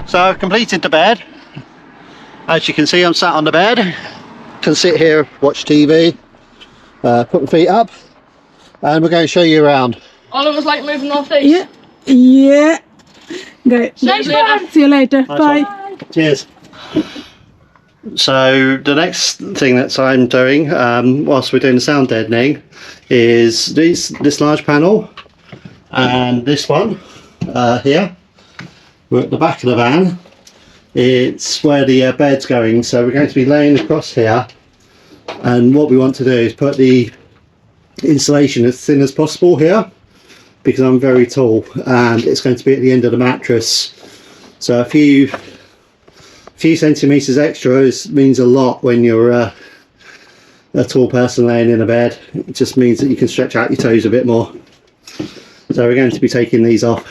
So I've completed the bed. As you can see, I'm sat on the bed. Can sit here, watch TV, put my feet up, and we're going to show you around. All of us like moving off these. Yeah. Yeah. Great. Nice one. See you later. Nice Bye. one. Cheers. So the next thing that I'm doing whilst we're doing the sound deadening is this large panel and this one here. We're at the back of the van. It's where the bed's going, so we're going to be laying across here, and what we want to do is put the insulation as thin as possible here, because I'm very tall and it's going to be at the end of the mattress, so a few centimetres extra means a lot when you're a tall person laying in a bed. It just means that you can stretch out your toes a bit more. So we're going to be taking these off.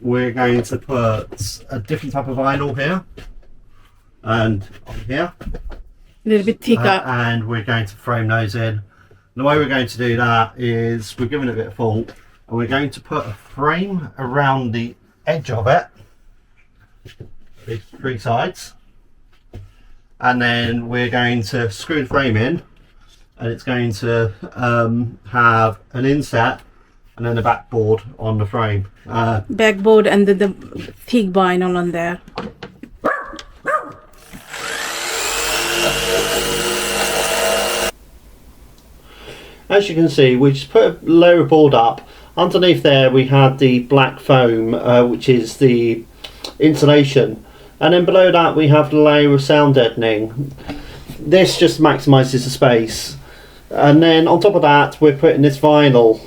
We're going to put a different type of vinyl here and on here. A little bit thicker. And we're going to frame those in. The way we're going to do that is we're giving it a bit of fault, and we're going to put a frame around the edge of it, these three sides, and then we're going to screw the frame in, and it's going to have an inset and then the backboard on the frame. Backboard and the thick vinyl on there. As you can see, we just put a layer of board up. Underneath there we had the black foam, which is the insulation, and then below that we have the layer of sound deadening. This just maximises the space, and then on top of that we're putting this vinyl.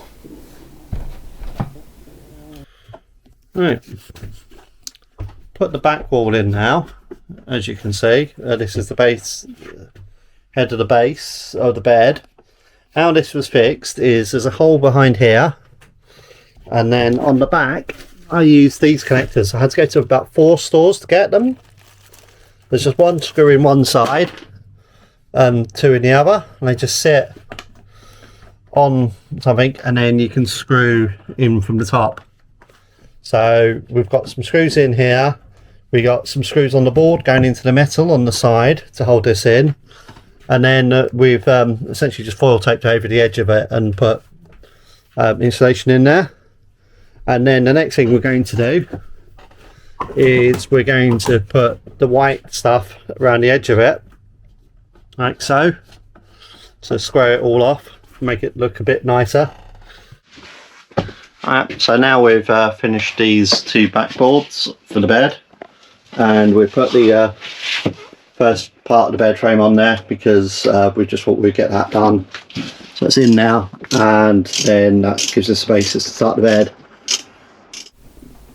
Right, put the back wall in now. As you can see, this is the base, head of the base of the bed. How this was fixed is there's a hole behind here, and then on the back I used these connectors. I had to go to about 4 stores to get them. There's just one screw in one side and 2 in the other, and they just sit on something, and then you can screw in from the top. So we've got some screws in here, we got some screws on the board going into the metal on the side to hold this in, and then we've essentially just foil taped over the edge of it and put insulation in there. And then the next thing we're going to do is we're going to put the white stuff around the edge of it, like so. So square it all off, make it look a bit nicer. Alright, so now we've finished these 2 backboards for the bed, and we've put the first part of the bed frame on there because we just thought we'd get that done. So it's in now, and then that gives us space to start the bed.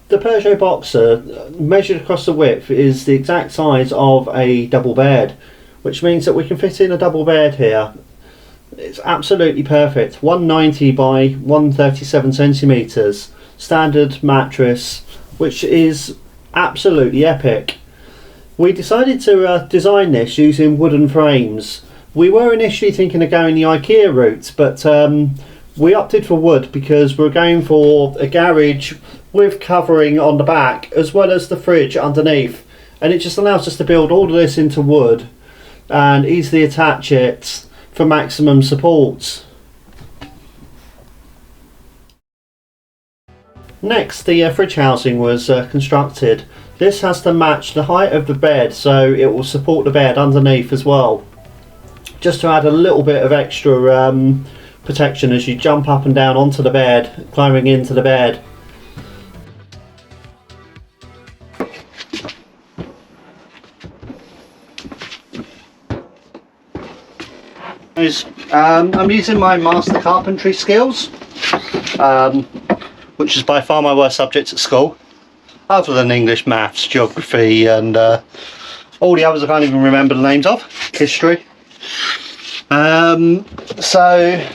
The Peugeot Boxer, measured across the width, is the exact size of a double bed, which means that we can fit in a double bed here. It's absolutely perfect. 190 by 137 centimetres, standard mattress, which is absolutely epic. We decided to design this using wooden frames. We were initially thinking of going the IKEA route, but we opted for wood because we're going for a garage with covering on the back as well as the fridge underneath, and it just allows us to build all of this into wood and easily attach it for maximum support. Next, the fridge housing was constructed. This has to match the height of the bed, so it will support the bed underneath as well, just to add a little bit of extra protection as you jump up and down onto the bed, climbing into the bed. I'm using my master carpentry skills, which is by far my worst subject at school, other than English, maths, geography, and all the others I can't even remember the names of, history. So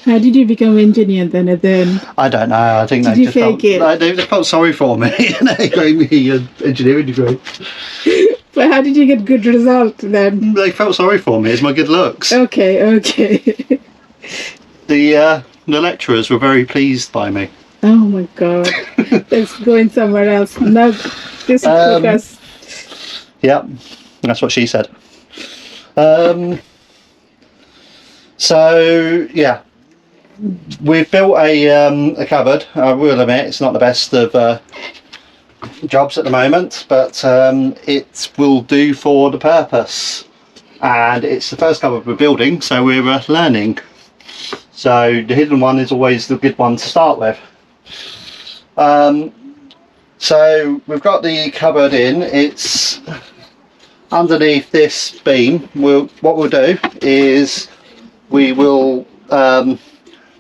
how did you become engineer then? I don't know. I think they felt sorry for me and they gave me an engineering degree. But how did you get good results then? They felt sorry for me. It's my good looks. Okay. The the lecturers were very pleased by me. Oh my God. It's going somewhere else. No, this took us. Yep, that's what she said. So yeah, we've built a cupboard. I will admit it's not the best of jobs at the moment, but it will do for the purpose. And it's the first cupboard we're building, so we're learning. So the hidden one is always the good one to start with. So we've got the cupboard in. It's underneath this beam. What we'll do is we will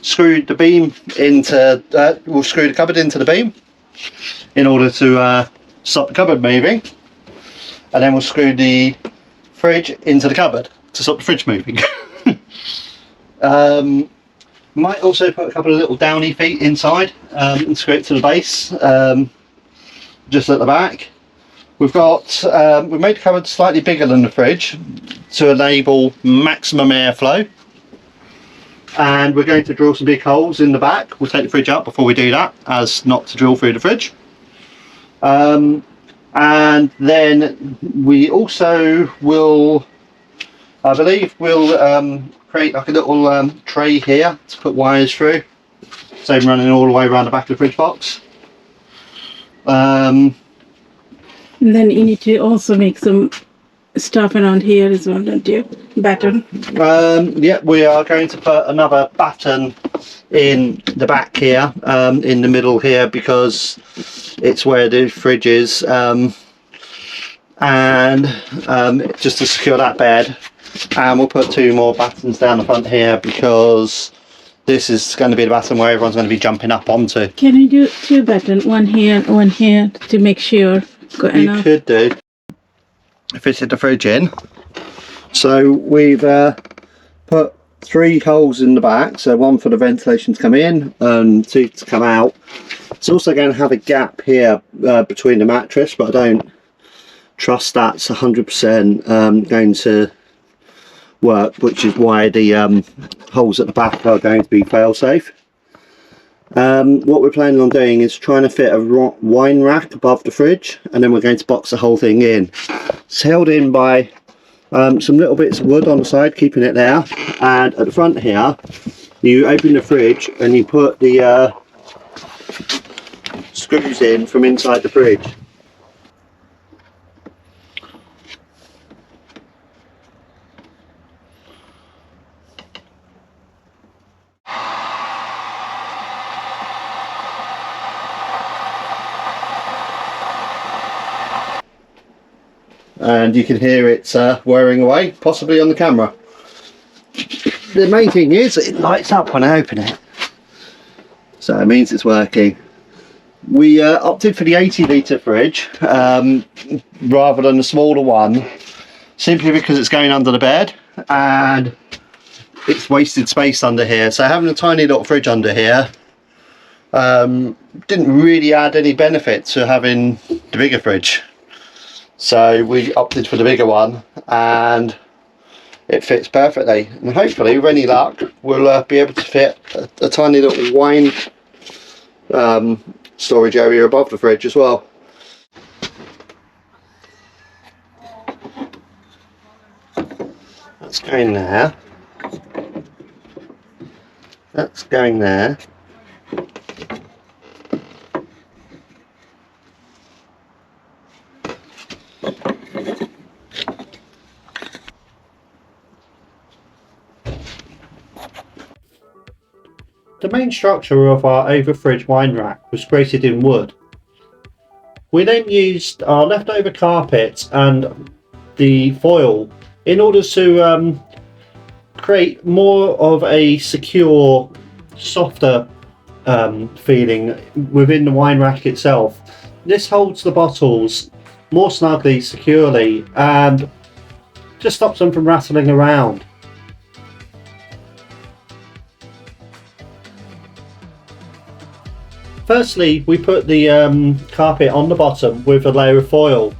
screw the beam into. We'll screw the cupboard into the beam in order to stop the cupboard moving, and then we'll screw the fridge into the cupboard to stop the fridge moving. Might also put a couple of little downy feet inside and screw it to the base, just at the back. We've made the cupboard slightly bigger than the fridge to enable maximum airflow, and we're going to drill some big holes in the back. We'll take the fridge out before we do that, as not to drill through the fridge. And then we also will, I believe we'll create like a little tray here to put wires through, same running all the way around the back of the fridge box. And then you need to also make some stuff around here as well, don't you? Batten. Yeah, we are going to put another batten in the back here, in the middle here, because it's where the fridge is, and just to secure that bed. And we'll put 2 more battens down the front here, because this is going to be the batten where everyone's going to be jumping up onto. Can you do 2 battens, one here and one here, to make sure? You could do. Fitted the fridge in. So we've put 3 holes in the back, so 1 for the ventilation to come in and 2 to come out. It's also going to have a gap here between the mattress, but I don't trust that's 100% going to work, which is why the holes at the back are going to be fail safe. What we're planning on doing is trying to fit a wine rack above the fridge, and then we're going to box the whole thing in. It's held in by some little bits of wood on the side, keeping it there, and at the front here you open the fridge and you put the screws in from inside the fridge. And you can hear it whirring away, possibly on the camera. The main thing is it lights up when I open it, so it means it's working. We opted for the 80 litre fridge rather than the smaller one, simply because it's going under the bed and it's wasted space under here. So having a tiny little fridge under here didn't really add any benefit to having the bigger fridge. So we opted for the bigger one, and it fits perfectly. And hopefully, with any luck, we'll be able to fit a tiny little wine storage area above the fridge as well. That's going there. That's going there. The main structure of our overfridge wine rack was created in wood. We then used our leftover carpet and the foil in order to create more of a secure, softer feeling within the wine rack itself. This holds the bottles more snugly, securely, and just stops them from rattling around. Firstly, we put the carpet on the bottom with a layer of foil.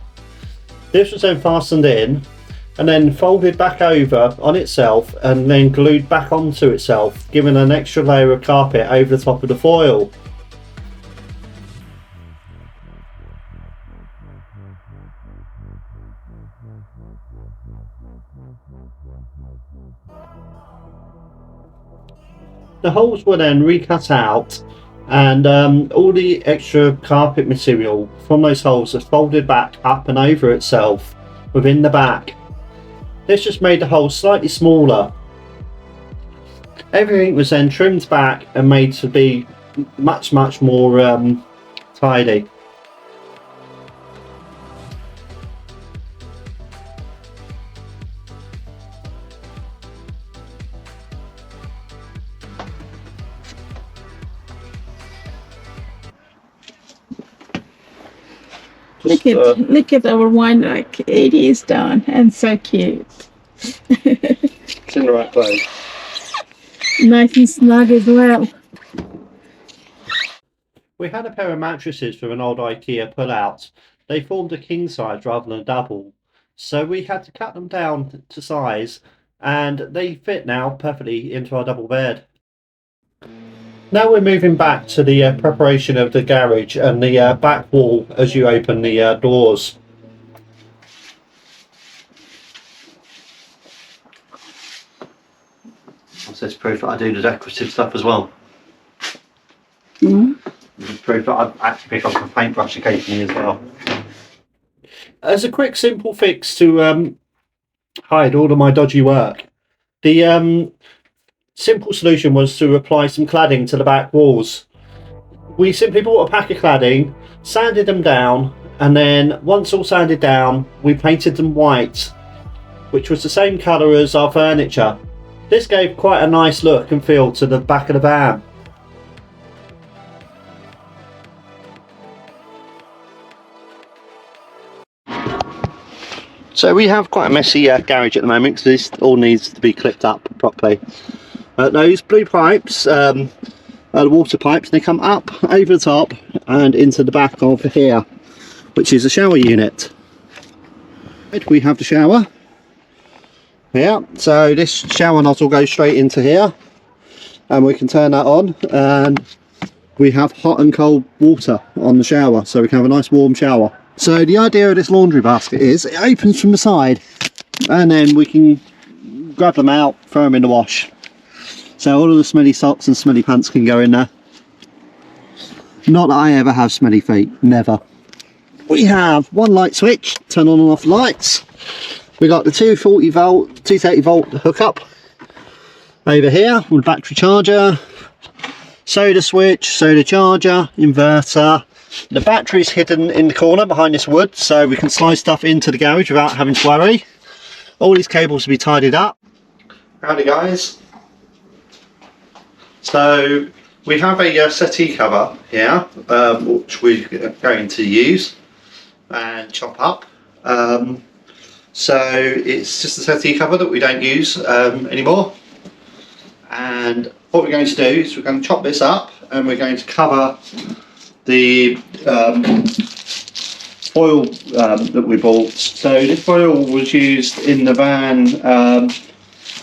This was then fastened in, and then folded back over on itself and then glued back onto itself, giving an extra layer of carpet over the top of the foil. The holes were then recut out, and all the extra carpet material from those holes is folded back up and over itself within the back. This just made the holes slightly smaller. Everything was then trimmed back and made to be much more tidy. Look at our wine rack. It is done and so cute. It's in the right place. Nice and snug as well. We had a pair of mattresses from an old IKEA pull-out. They formed a king size rather than a double, so we had to cut them down to size, and they fit now perfectly into our double bed. Now we're moving back to the preparation of the garage and the back wall as you open the doors. What's this proof that I do the decorative stuff as well? Proof that I actually pick up a paintbrush occasionally as well. As a quick simple fix to hide all of my dodgy work, the simple solution was to apply some cladding to the back walls. We simply bought a pack of cladding, sanded them down, and then once all sanded down we painted them white, which was the same colour as our furniture. This gave quite a nice look and feel to the back of the van. So we have quite a messy garage at the moment because this all needs to be clipped up properly. Those blue pipes are the water pipes. They come up over the top and into the back of here, which is a shower unit. We have the shower. Yeah, so this shower nozzle goes straight into here, and we can turn that on, and we have hot and cold water on the shower, so we can have a nice warm shower. So the idea of this laundry basket is it opens from the side, and then we can grab them out, throw them in the wash. So all of the smelly socks and smelly pants can go in there. Not that I ever have smelly feet, never. We have one light switch, turn on and off lights. We got the 240 volt, 230 volt hookup over here with battery charger, soda switch, soda charger, inverter. The battery's hidden in the corner behind this wood, so we can slide stuff into the garage without having to worry. All these cables will be tidied up. Howdy guys. So we have a settee cover here, which we're going to use and chop up. So it's just a settee cover that we don't use anymore. And what we're going to do is we're going to chop this up and we're going to cover the foil that we bought. So this foil was used in the van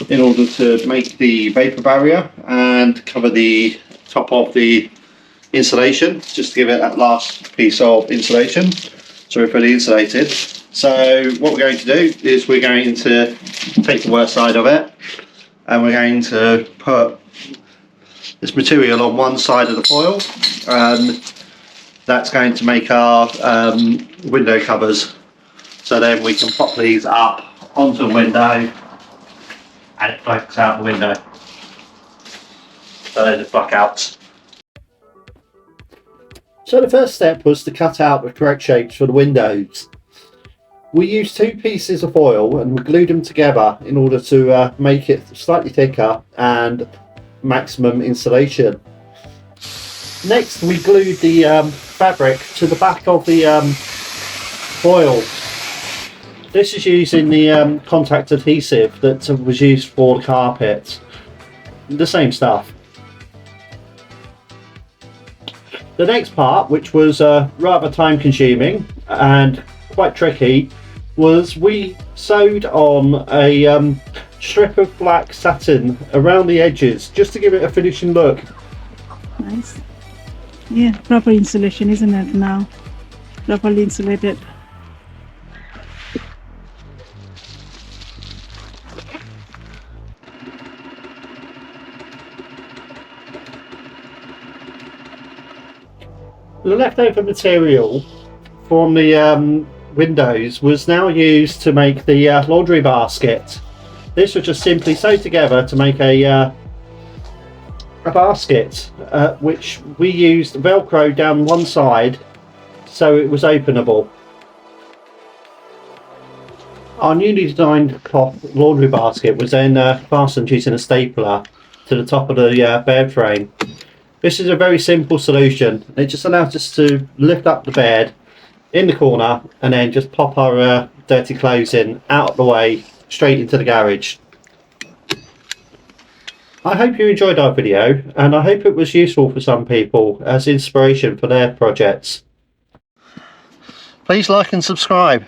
in order to make the vapour barrier and cover the top of the insulation, just to give it that last piece of insulation so we're fully insulated. So what we're going to do is we're going to take the worst side of it and we're going to put this material on one side of the foil, and that's going to make our window covers. So then we can pop these up onto the window and it floats out the window. So there's the block out. So the first step was to cut out the correct shapes for the windows. We used two pieces of foil and we glued them together in order to make it slightly thicker and maximum insulation. Next we glued the fabric to the back of the foil. This is using the contact adhesive that was used for the carpet. The same stuff. The next part, which was rather time consuming and quite tricky, was we sewed on a strip of black satin around the edges just to give it a finishing look. Nice. Yeah, proper insulation, isn't it now? Properly insulated. The leftover material from the windows was now used to make the laundry basket. This was just simply sewed together to make a basket, which we used Velcro down one side so it was openable. Our newly designed cloth laundry basket was then fastened using a stapler to the top of the bed frame. This is a very simple solution. It just allows us to lift up the bed in the corner and then just pop our dirty clothes in out of the way straight into the garage. I hope you enjoyed our video and I hope it was useful for some people as inspiration for their projects. Please like and subscribe.